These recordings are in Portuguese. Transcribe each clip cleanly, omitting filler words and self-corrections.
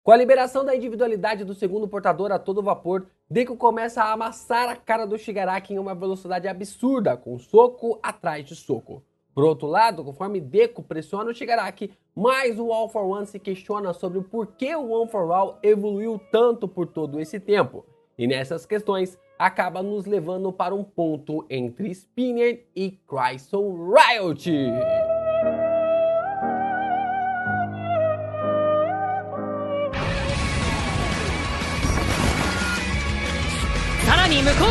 Com a liberação da individualidade do segundo portador a todo vapor, Deku começa a amassar a cara do Shigaraki em uma velocidade absurda, com soco atrás de soco. Por outro lado, conforme Deku pressiona o Shigaraki, mais o All For One se questiona sobre o porquê o One For All evoluiu tanto por todo esse tempo. E nessas questões, acaba nos levando para um ponto entre Spinner e Crimson Riot. さらに向こうへ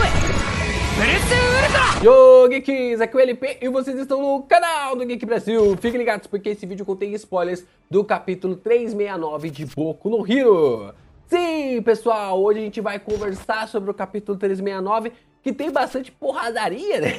ブルースウルトラ Yo, Geeks, aqui é o LP e vocês estão no canal do Geek Brasil. Fiquem ligados porque esse vídeo contém spoilers do capítulo 369 de Boku no Hero. Sim, pessoal, hoje a gente vai conversar sobre o capítulo 369, que tem bastante porradaria, né?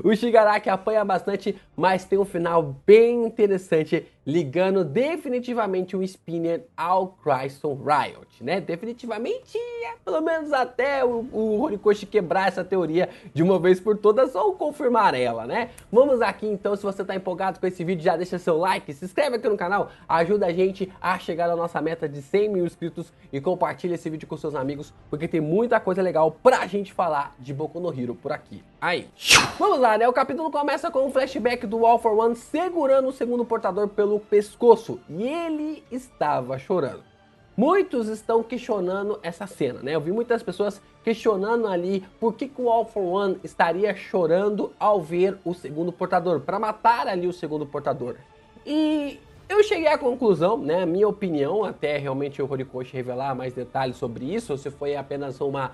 O Shigaraki apanha bastante, mas tem um final bem interessante, ligando definitivamente o Spinner ao Crimson Riot, né? Definitivamente, pelo menos até o Horikoshi quebrar essa teoria de uma vez por todas ou confirmar ela, né? Vamos aqui então, se você tá empolgado com esse vídeo, já deixa seu like, se inscreve aqui no canal, ajuda a gente a chegar à nossa meta de 100 mil inscritos e compartilha esse vídeo com seus amigos, porque tem muita coisa legal pra gente falar de Boku no Hero por aqui. Aí, vamos lá, né? O capítulo começa com um flashback do All For One segurando o segundo portador pelo pescoço e ele estava chorando. Muitos estão questionando essa cena, né? Eu vi muitas pessoas questionando ali por que o All For One estaria chorando ao ver o segundo portador, para matar ali o segundo portador. E eu cheguei à conclusão, né, minha opinião, até realmente o Horikoshi revelar mais detalhes sobre isso, ou se foi apenas uma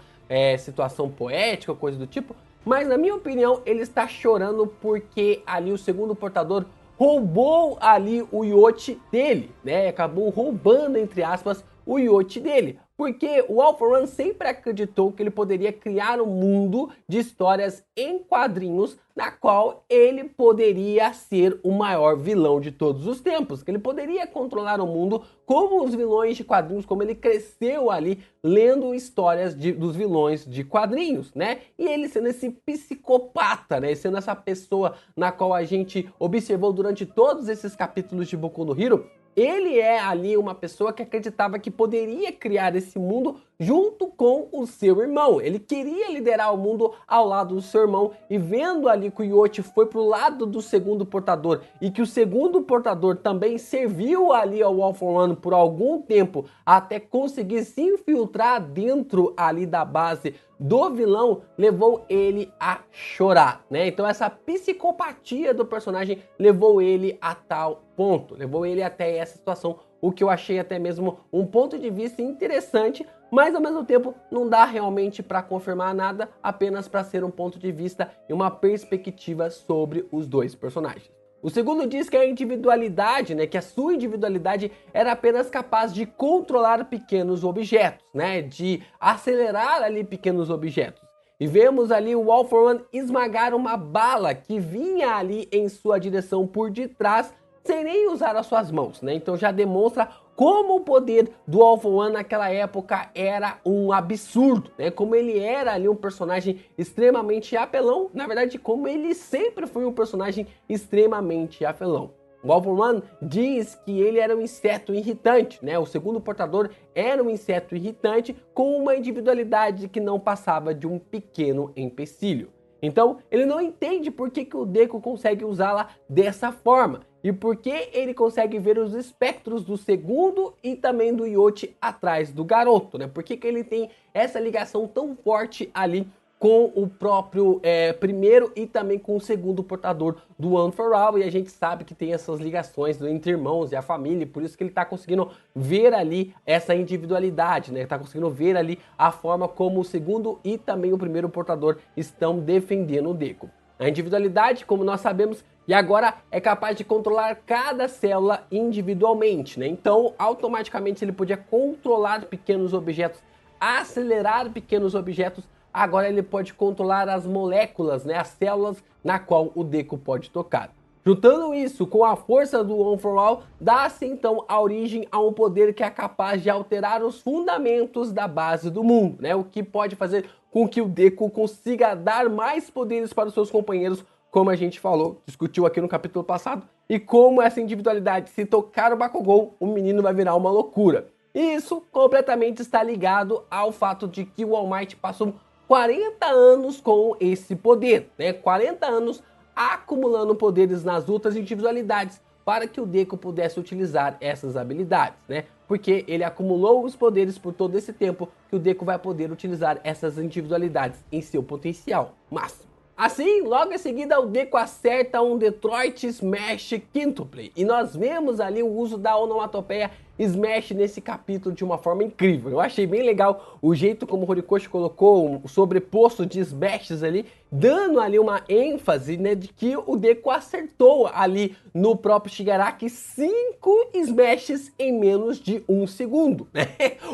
situação poética ou coisa do tipo, mas na minha opinião ele está chorando porque ali o segundo portador roubou ali o Yote dele, né, acabou roubando, entre aspas, o Yote dele. Porque o All For One sempre acreditou que ele poderia criar um mundo de histórias em quadrinhos na qual ele poderia ser o maior vilão de todos os tempos, que ele poderia controlar o mundo como os vilões de quadrinhos, como ele cresceu ali lendo histórias dos vilões de quadrinhos, né? E ele sendo esse psicopata, né? Sendo essa pessoa na qual a gente observou durante todos esses capítulos de Boku no Hero. Ele é ali uma pessoa que acreditava que poderia criar esse mundo junto com o seu irmão. Ele queria liderar o mundo ao lado do seu irmão e vendo ali que o Yote foi pro lado do segundo portador e que o segundo portador também serviu ali ao All For One por algum tempo até conseguir se infiltrar dentro ali da base do vilão, levou ele a chorar, né? Então essa psicopatia do personagem levou ele a tal ponto, levou ele até essa situação, o que eu achei até mesmo um ponto de vista interessante, mas ao mesmo tempo não dá realmente para confirmar nada, apenas para ser um ponto de vista e uma perspectiva sobre os dois personagens. O segundo diz que a individualidade, né, que a sua individualidade era apenas capaz de controlar pequenos objetos, né, de acelerar ali pequenos objetos. E vemos ali o All For One esmagar uma bala que vinha ali em sua direção por detrás, sem nem usar as suas mãos, né? Então já demonstra como o poder do All For One naquela época era um absurdo, né? Como ele era ali um personagem extremamente apelão, na verdade como ele sempre foi um personagem extremamente apelão. O All For One diz que ele era um inseto irritante, né? O segundo portador era um inseto irritante com uma individualidade que não passava de um pequeno empecilho. Então ele não entende por que o Deku consegue usá-la dessa forma. E por que ele consegue ver os espectros do segundo e também do Yote atrás do garoto, né? Por que ele tem essa ligação tão forte ali com o próprio primeiro e também com o segundo portador do One For All, e a gente sabe que tem essas ligações entre irmãos e a família, por isso que ele está conseguindo ver ali essa individualidade, né? Está conseguindo ver ali a forma como o segundo e também o primeiro portador estão defendendo o Deku. A individualidade, como nós sabemos, e agora é capaz de controlar cada célula individualmente, né? Então, automaticamente ele podia controlar pequenos objetos, acelerar pequenos objetos. Agora ele pode controlar as moléculas, né? As células na qual o Deku pode tocar. Juntando isso com a força do One For All, dá-se então a origem a um poder que é capaz de alterar os fundamentos da base do mundo, né? O que pode fazer com que o Deku consiga dar mais poderes para os seus companheiros, como a gente falou, discutiu aqui no capítulo passado, e como essa individualidade, se tocar o Bakugou, o menino vai virar uma loucura. E isso completamente está ligado ao fato de que o All Might passou 40 anos com esse poder, né? 40 anos acumulando poderes nas outras individualidades para que o Deku pudesse utilizar essas habilidades, né? Porque ele acumulou os poderes por todo esse tempo que o Deku vai poder utilizar essas individualidades em seu potencial máximo. Assim, logo em seguida, o Deku acerta um Detroit Smash Quintuple. E nós vemos ali o uso da onomatopeia Smash nesse capítulo de uma forma incrível. Eu achei bem legal o jeito como o Horikoshi colocou o sobreposto de Smashes ali, dando ali uma ênfase, né, de que o Deku acertou ali no próprio Shigaraki 5 Smashes em menos de 1 segundo, né?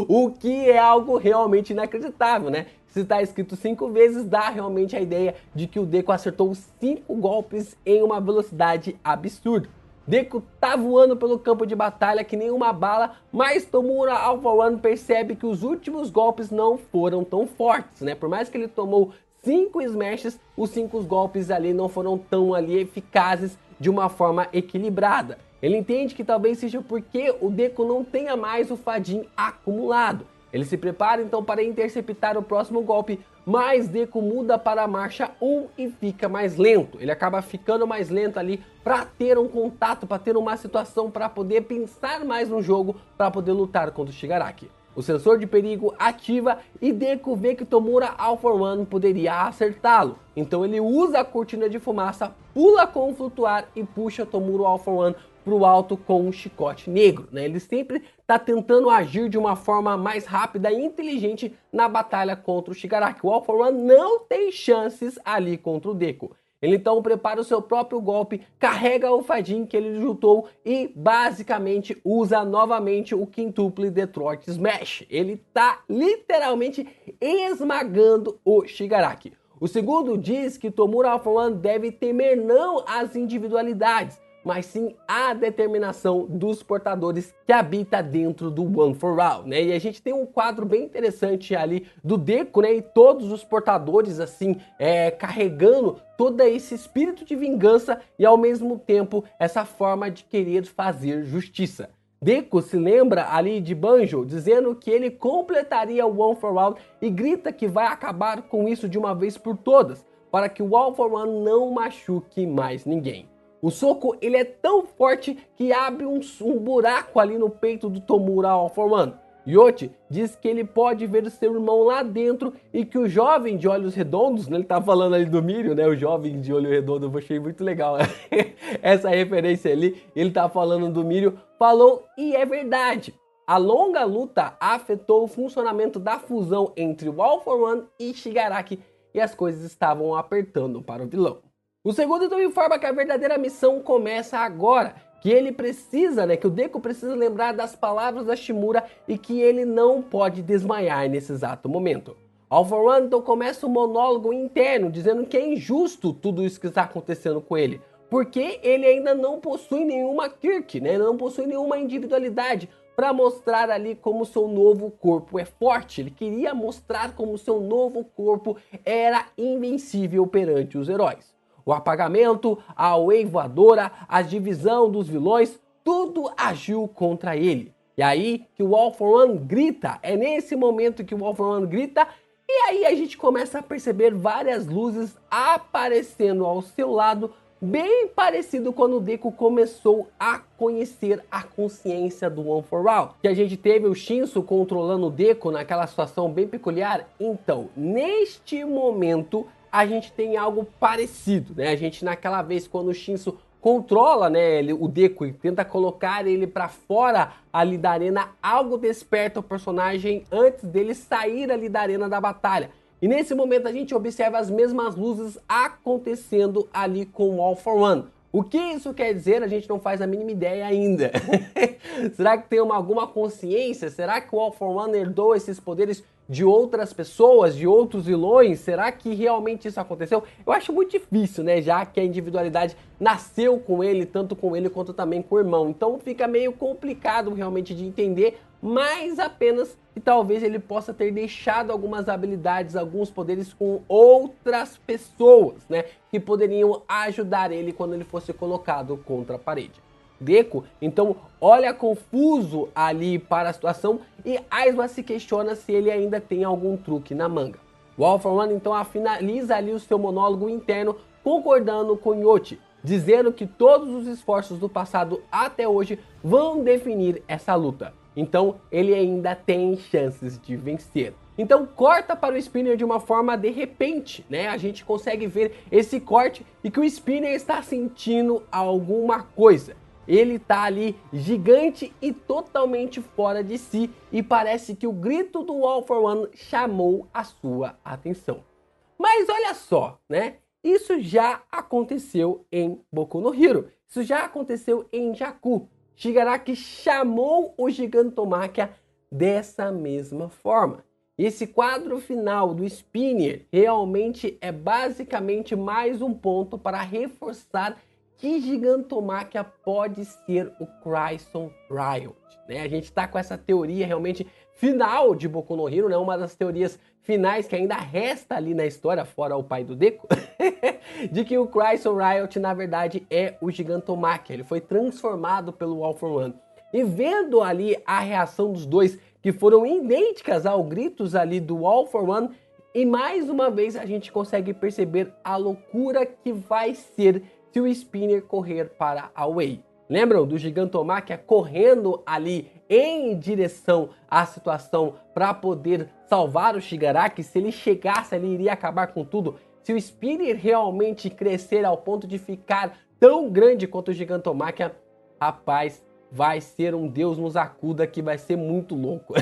O que é algo realmente inacreditável, né? Se está escrito 5 vezes, dá realmente a ideia de que o Deku acertou 5 golpes em uma velocidade absurda. Deku tá voando pelo campo de batalha que nem uma bala, mas Tomura Alpha One percebe que os últimos golpes não foram tão fortes, né? Por mais que ele tomou 5 smashes, os 5 golpes ali não foram tão ali eficazes de uma forma equilibrada. Ele entende que talvez seja porque o Deku não tenha mais o Fadin acumulado. Ele se prepara então para interceptar o próximo golpe, mas Deku muda para a marcha 1 e fica mais lento. Ele acaba ficando mais lento ali para ter um contato, para ter uma situação, para poder pensar mais no jogo, para poder lutar contra o Shigaraki. O sensor de perigo ativa e Deku vê que Tomura Alpha One poderia acertá-lo. Então ele usa a cortina de fumaça, pula com o flutuar e puxa Tomura Alpha One para o alto com um chicote negro, né? Ele sempre está tentando agir de uma forma mais rápida e inteligente na batalha contra o Shigaraki. O Alpha One não tem chances ali contra o Deku. Ele então prepara o seu próprio golpe, carrega o Fadin que ele juntou e basicamente usa novamente o quintuple Detroit Smash. Ele está literalmente esmagando o Shigaraki. O segundo diz que Tomura Alpha One deve temer não as individualidades, mas sim a determinação dos portadores que habita dentro do One for All, né? E a gente tem um quadro bem interessante ali do Deku, né? E todos os portadores assim, carregando todo esse espírito de vingança e ao mesmo tempo essa forma de querer fazer justiça. Deku se lembra ali de Banjo, dizendo que ele completaria o One for All e grita que vai acabar com isso de uma vez por todas, para que o All for One não machuque mais ninguém. O soco ele é tão forte que abre um buraco ali no peito do Tomura Alpha One. Yoshi diz que ele pode ver o seu irmão lá dentro e que o jovem de olhos redondos, né, ele tá falando ali do Mirio, né, o jovem de olho redondo, eu achei muito legal essa referência ali, ele tá falando do Mirio, falou e é verdade. A longa luta afetou o funcionamento da fusão entre o All for One e Shigaraki e as coisas estavam apertando para o vilão. O segundo então informa que a verdadeira missão começa agora, que ele precisa, que o Deku precisa lembrar das palavras da Shimura e que ele não pode desmaiar nesse exato momento. All for One então começa um monólogo interno dizendo que é injusto tudo isso que está acontecendo com ele, porque ele ainda não possui nenhuma quirk, não possui nenhuma individualidade para mostrar ali como seu novo corpo é forte. Ele queria mostrar como seu novo corpo era invencível perante os heróis. O apagamento, a wave voadora, a divisão dos vilões, tudo agiu contra ele. E aí que o All for One grita, é nesse momento que o All for One grita, e aí a gente começa a perceber várias luzes aparecendo ao seu lado, bem parecido quando o Deku começou a conhecer a consciência do One for All. Que a gente teve o Shinso controlando o Deku naquela situação bem peculiar. Então, neste momento, a gente tem algo parecido, A gente naquela vez quando o Shinso controla, o Deku e tenta colocar ele para fora ali da arena, algo desperta o personagem antes dele sair ali da arena da batalha. E nesse momento a gente observa as mesmas luzes acontecendo ali com o All for One. O que isso quer dizer, a gente não faz a mínima ideia ainda. Será que tem alguma consciência? Será que o All for One herdou esses poderes de outras pessoas, de outros vilões? Será que realmente isso aconteceu? Eu acho muito difícil, já que a individualidade nasceu com ele, tanto com ele quanto também com o irmão. Então fica meio complicado realmente de entender, mas apenas que talvez ele possa ter deixado algumas habilidades, alguns poderes com outras pessoas, que poderiam ajudar ele quando ele fosse colocado contra a parede. Deku, então olha confuso ali para a situação e Aizawa se questiona se ele ainda tem algum truque na manga. O All For One então finaliza ali o seu monólogo interno concordando com Yoshi, dizendo que todos os esforços do passado até hoje vão definir essa luta. Então ele ainda tem chances de vencer. Então corta para o Spinner de uma forma de repente, né? A gente consegue ver esse corte e que o Spinner está sentindo alguma coisa. Ele tá ali gigante e totalmente fora de si e parece que o grito do All For One chamou a sua atenção. Mas olha só, né? Isso já aconteceu em Boku no Hero. Isso já aconteceu em Jaku. Shigaraki chamou o Gigantomachia dessa mesma forma. Esse quadro final do Spinner realmente é basicamente mais um ponto para reforçar que Gigantomachia pode ser o Crimson Riot, né? A gente está com essa teoria realmente final de Boku no Hero, né? Uma das teorias finais que ainda resta ali na história, fora o pai do Deku, de que o Crimson Riot na verdade é o Gigantomachia. Ele foi transformado pelo All For One. E vendo ali a reação dos dois, que foram idênticas aos gritos ali do All For One, e mais uma vez a gente consegue perceber a loucura que vai ser se o Spinner correr para a Way. Lembram do Gigantomachia correndo ali em direção à situação para poder salvar o Shigaraki? Se ele chegasse ali, iria acabar com tudo. Se o Spinner realmente crescer ao ponto de ficar tão grande quanto o Gigantomachia, rapaz, vai ser um Deus nos acuda que vai ser muito louco.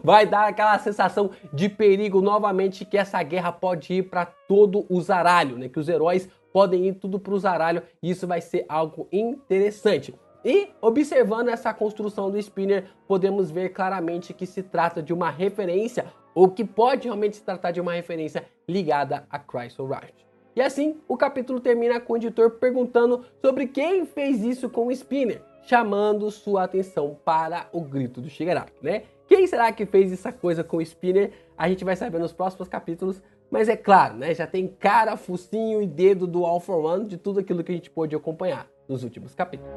Vai dar aquela sensação de perigo novamente, que essa guerra pode ir para todo o zaralho, né? Que os heróis podem ir tudo para o zaralho e isso vai ser algo interessante. E observando essa construção do Spinner, podemos ver claramente que se trata de uma referência, ou que pode realmente se tratar de uma referência ligada a Crimson Riot. E assim, o capítulo termina com o editor perguntando sobre quem fez isso com o Spinner, chamando sua atenção para o grito do Shigaraki, né? Quem será que fez essa coisa com o Spinner? A gente vai saber nos próximos capítulos, mas é claro, né? Já tem cara, focinho e dedo do All For One de tudo aquilo que a gente pôde acompanhar nos últimos capítulos.